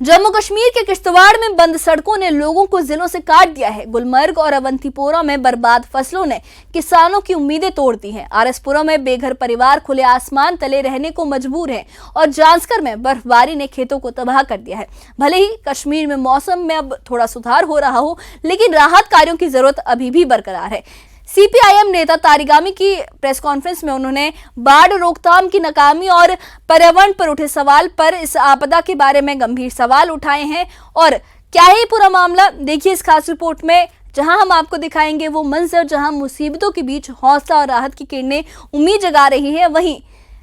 जम्मू कश्मीर के किश्तवाड़ में बंद सड़कों ने लोगों को जिलों से काट दिया है। गुलमर्ग और अवंतीपोरा में बर्बाद फसलों ने किसानों की उम्मीदें तोड़ दी हैं। आरएसपुरा में बेघर परिवार खुले आसमान तले रहने को मजबूर हैं और जांस्कर में बर्फबारी ने खेतों को तबाह कर दिया है। भले ही कश्मीर में मौसम में अब थोड़ा सुधार हो रहा हो, लेकिन राहत कार्यों की जरूरत अभी भी बरकरार है। सीपीआईएम नेता तारिगामी की प्रेस कॉन्फ्रेंस में उन्होंने बाढ़ रोकथाम की नाकामी और पर्यावरण पर उठे सवाल पर इस आपदा के बारे में गंभीर सवाल उठाए हैं। और क्या है पूरा मामला, देखिए इस खास रिपोर्ट में, जहां हम आपको दिखाएंगे वो मंजर जहां मुसीबतों के बीच हौसला और राहत की किरणें उम्मीद जगा रही हैं, वहीं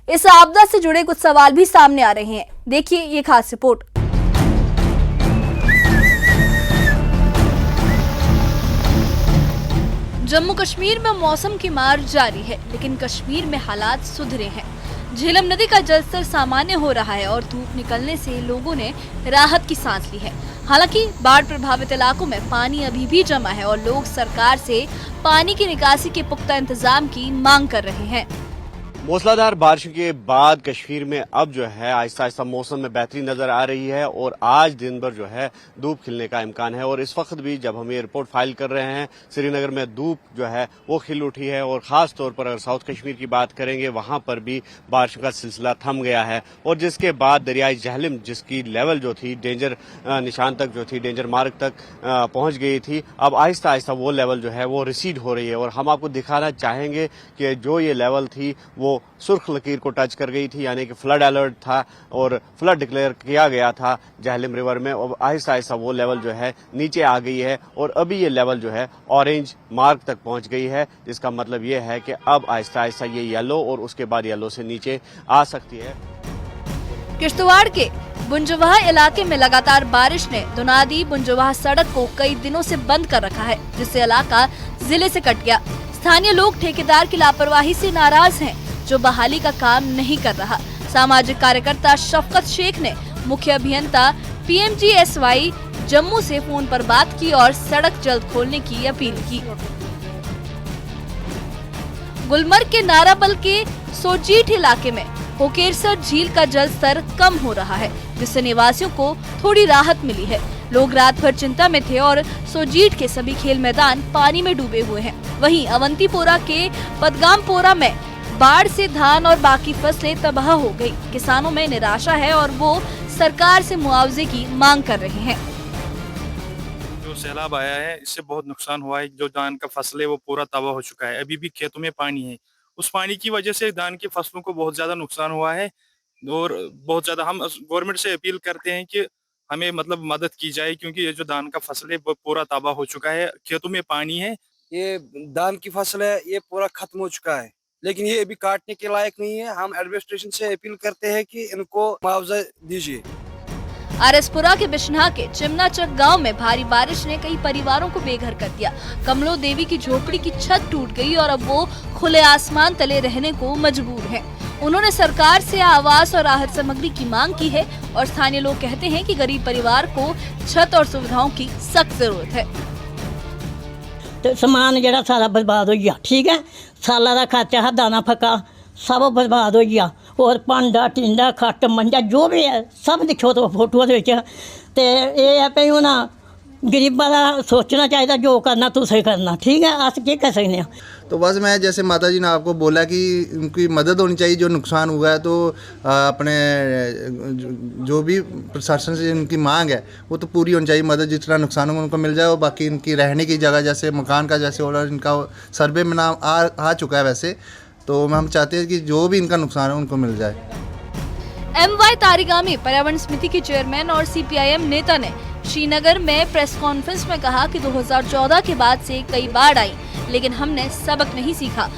इस आपदा से जुड़े कुछ सवाल भी सामने आ रहे हैं। देखिए ये खास रिपोर्ट। जम्मू कश्मीर में मौसम की मार जारी है, लेकिन कश्मीर में हालात सुधरे हैं। झेलम नदी का जलस्तर सामान्य हो रहा है और धूप निकलने से लोगों ने राहत की सांस ली है। हालांकि बाढ़ प्रभावित इलाकों में पानी अभी भी जमा है और लोग सरकार से पानी की निकासी के पुख्ता इंतजाम की मांग कर रहे हैं। मूसलाधार बारिश के बाद कश्मीर में अब जो है आहिस्ता आहिस्ता मौसम में बेहतरी नजर आ रही है और आज दिन भर जो है धूप खिलने का इम्कान है। और इस वक्त भी जब हम ये रिपोर्ट फाइल कर रहे हैं, श्रीनगर में धूप जो है वो खिल उठी है और खास तौर पर अगर साउथ कश्मीर की बात करेंगे वहां पर भी बारिश का सिलसिला थम गया है। और जिसके बाद दरियाई जहलम, जिसकी लेवल जो थी डेंजर निशान तक जो थी, डेंजर मार्क तक पहुंच गई थी, अब आहिस्ता आहिस्ता वो लेवल जो है वो रिसीड हो रही है। और हम आपको दिखाना चाहेंगे कि जो ये लेवल थी वो सुर्ख लकीर को टच कर गई थी, यानी कि फ्लड अलर्ट था और फ्लड डिक्लेयर किया गया था जहलम रिवर में। और आहिस्ता आहिस्ता वो लेवल जो है नीचे आ गई है और अभी ये लेवल जो है ऑरेंज मार्क तक पहुंच गई है, जिसका मतलब ये है कि अब आहिस्ता आहिस्ता ये येलो और उसके बाद येलो से नीचे आ सकती है। किश्तवाड़ के बुंजवाह इलाके में लगातार बारिश ने दुनादी बुंजवाह सड़क को कई दिनों से बंद कर रखा है, जिससे इलाका जिले से कट गया। स्थानीय लोग ठेकेदार की लापरवाही से नाराज हैं, जो बहाली का काम नहीं कर रहा। सामाजिक कार्यकर्ता शफकत शेख ने मुख्य अभियंता पीएमजीएसवाई जम्मू से फोन पर बात की और सड़क जल्द खोलने की अपील की। गुलमर्ग के नाराबल के सोजीठ इलाके में होकेरसर झील का जल स्तर कम हो रहा है, जिससे निवासियों को थोड़ी राहत मिली है। लोग रात भर चिंता में थे और सोजीठ के सभी खेल मैदान पानी में डूबे हुए हैं। वहीं अवंतीपोरा के पदगामपोरा में बाढ़ से धान और बाकी फसलें तबाह हो गई। किसानों में निराशा है और वो सरकार से मुआवजे की मांग कर रहे हैं। जो सैलाब आया है इससे बहुत नुकसान हुआ है। जो धान का फसल है वो पूरा तबाह हो चुका है। अभी भी खेतों में पानी है। उस पानी की वजह से धान की फसलों को बहुत ज्यादा नुकसान हुआ है और बहुत ज्यादा हम गवर्नमेंट से अपील करते हैं कि हमें मतलब मदद की जाए, क्योंकि ये जो धान का फसल है वो पूरा तबाह हो चुका है। खेतों में पानी है। ये धान की फसल है, ये पूरा खत्म हो चुका है, लेकिन ये अभी काटने के लायक नहीं है। हम एडमिनिस्ट्रेशन से अपील करते हैं कि इनको मुआवजा दीजिए। आरएसपुरा के बिश्नहा के चिमनाचक गांव में भारी बारिश ने कई परिवारों को बेघर कर दिया। कमलो देवी की झोपड़ी की छत टूट गई और अब वो खुले आसमान तले रहने को मजबूर हैं। उन्होंने सरकार से आवास और राहत सामग्री की मांग की है और स्थानीय लोग कहते हैं कि गरीब परिवार को छत और सुविधाओं की सख्त जरूरत है। तो समान जरा सारा बर्बाद हो गया, ठीक है, साला का खर्चा है, दाना फका सब बर्बाद हो गया। और भांडा टिंडा खट्ट मंजा जो भी है सब दिखो तो फोटो ये है भाई हूँ गरीबा का सोचना चाहिए, जो करना तुसें करना, ठीक है, अस क्या कर सकते हैं। तो बस मैं जैसे माता जी ने आपको बोला कि उनकी मदद होनी चाहिए, जो नुकसान हुआ है, तो अपने जो भी प्रशासन से उनकी मांग है वो तो पूरी होनी चाहिए। मदद जितना नुकसान हो उनको मिल जाए और बाकी इनकी रहने की जगह जैसे मकान का जैसे और इनका सर्वे में नाम आ चुका है वैसे, तो हम चाहते हैं कि जो भी इनका नुकसान है उनको मिल जाए। MY तारिगामी पर्यावरण समिति के चेयरमैन और सीपीआईएम नेता ने श्रीनगर में प्रेस कॉन्फ्रेंस में कहा कि 2014 के बाद से कई बाढ़ आई, लेकिन हमने सबक नहीं सीखा।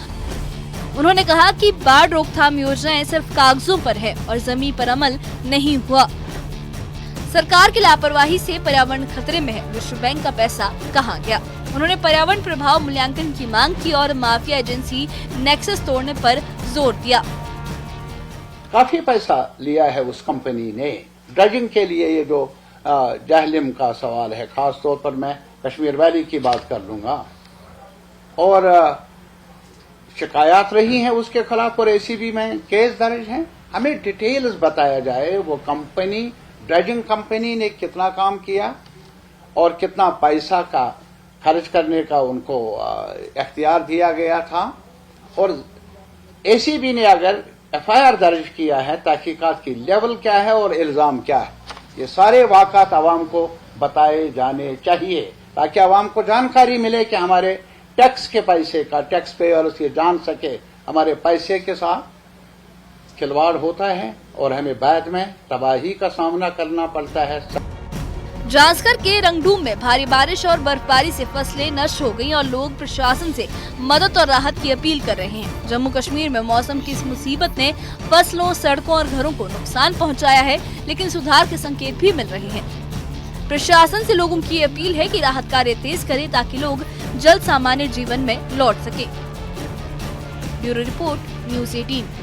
उन्होंने कहा कि बाढ़ रोकथाम योजनाएं सिर्फ कागजों पर है और जमीन पर अमल नहीं हुआ। सरकार की लापरवाही से पर्यावरण खतरे में है। विश्व बैंक का पैसा कहाँ गया? उन्होंने पर्यावरण प्रभाव मूल्यांकन की मांग की और माफिया एजेंसी नेक्सस तोड़ने पर जोर दिया। काफी पैसा लिया है उस कंपनी ने ड्रजिंग के लिए। ये जो जहलम का सवाल है, खास तौर पर मैं कश्मीर वैली की बात कर लूंगा, और शिकायत रही हैं उसके खिलाफ और ACB में केस दर्ज हैं। हमें डिटेल्स बताया जाए वो कंपनी ड्रेजिंग कंपनी ने कितना काम किया और कितना पैसा का खर्च करने का उनको इख्तियार दिया गया था, और एसीबी ने अगर एफआईआर दर्ज किया है, तहकीकात की लेवल क्या है और इल्जाम क्या है, ये सारे वाक़ात आवाम को बताए जाने चाहिए ताकि आवाम को जानकारी मिले कि हमारे टैक्स के पैसे का टैक्स पेयर्स ये जान सके हमारे पैसे के साथ खिलवाड़ होता है और हमें बाद में तबाही का सामना करना पड़ता है। जांसकर के रंगडूम में भारी बारिश और बर्फबारी से फसलें नष्ट हो गईं और लोग प्रशासन से मदद और राहत की अपील कर रहे हैं। जम्मू कश्मीर में मौसम की इस मुसीबत ने फसलों, सड़कों और घरों को नुकसान पहुंचाया है, लेकिन सुधार के संकेत भी मिल रहे हैं। प्रशासन से लोगों की अपील है कि राहत कार्य तेज करें ताकि लोग जल्द सामान्य जीवन में लौट सके। Bureau report, news 18।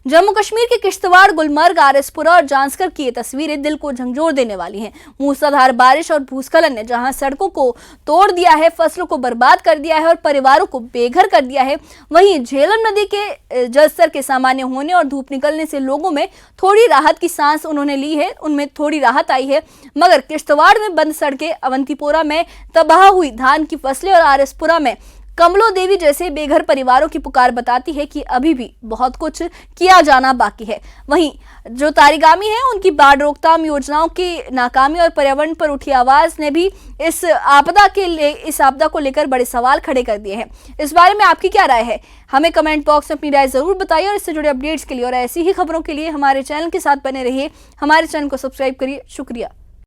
Jammu Kashmir के किश्तवाड़, गुलमर्ग, आरएसपुरा और जांसकर की ये तस्वीरें दिल को झंझोर देने वाली हैं। मूसलाधार बारिश और भूस्खलन ने जहां सड़कों को तोड़ दिया है, फसलों को बर्बाद कर दिया है और परिवारों को बेघर कर दिया है, वहीं झेलम नदी के जलस्तर के सामान्य होने और धूप निकलने से लोगों में थोड़ी राहत की सांस उन्होंने ली है, उनमें थोड़ी राहत आई है। मगर किश्तवाड़ में बंद सड़कें, अवंतीपोरा में तबाह हुई धान की फसलें और आरएसपुरा में कमलो देवी जैसे बेघर परिवारों की पुकार बताती है कि अभी भी बहुत कुछ किया जाना बाकी है। वहीं जो तारीगामी है, उनकी बाढ़ रोकथाम योजनाओं की नाकामी और पर्यावरण पर उठी आवाज ने भी इस आपदा को लेकर बड़े सवाल खड़े कर दिए हैं। इस बारे में आपकी क्या राय है? हमें कमेंट बॉक्स में अपनी राय जरूर बताइए और इससे जुड़े अपडेट्स के लिए और ऐसी ही खबरों के लिए हमारे चैनल के साथ बने रहिए। हमारे चैनल को सब्सक्राइब करिए। शुक्रिया।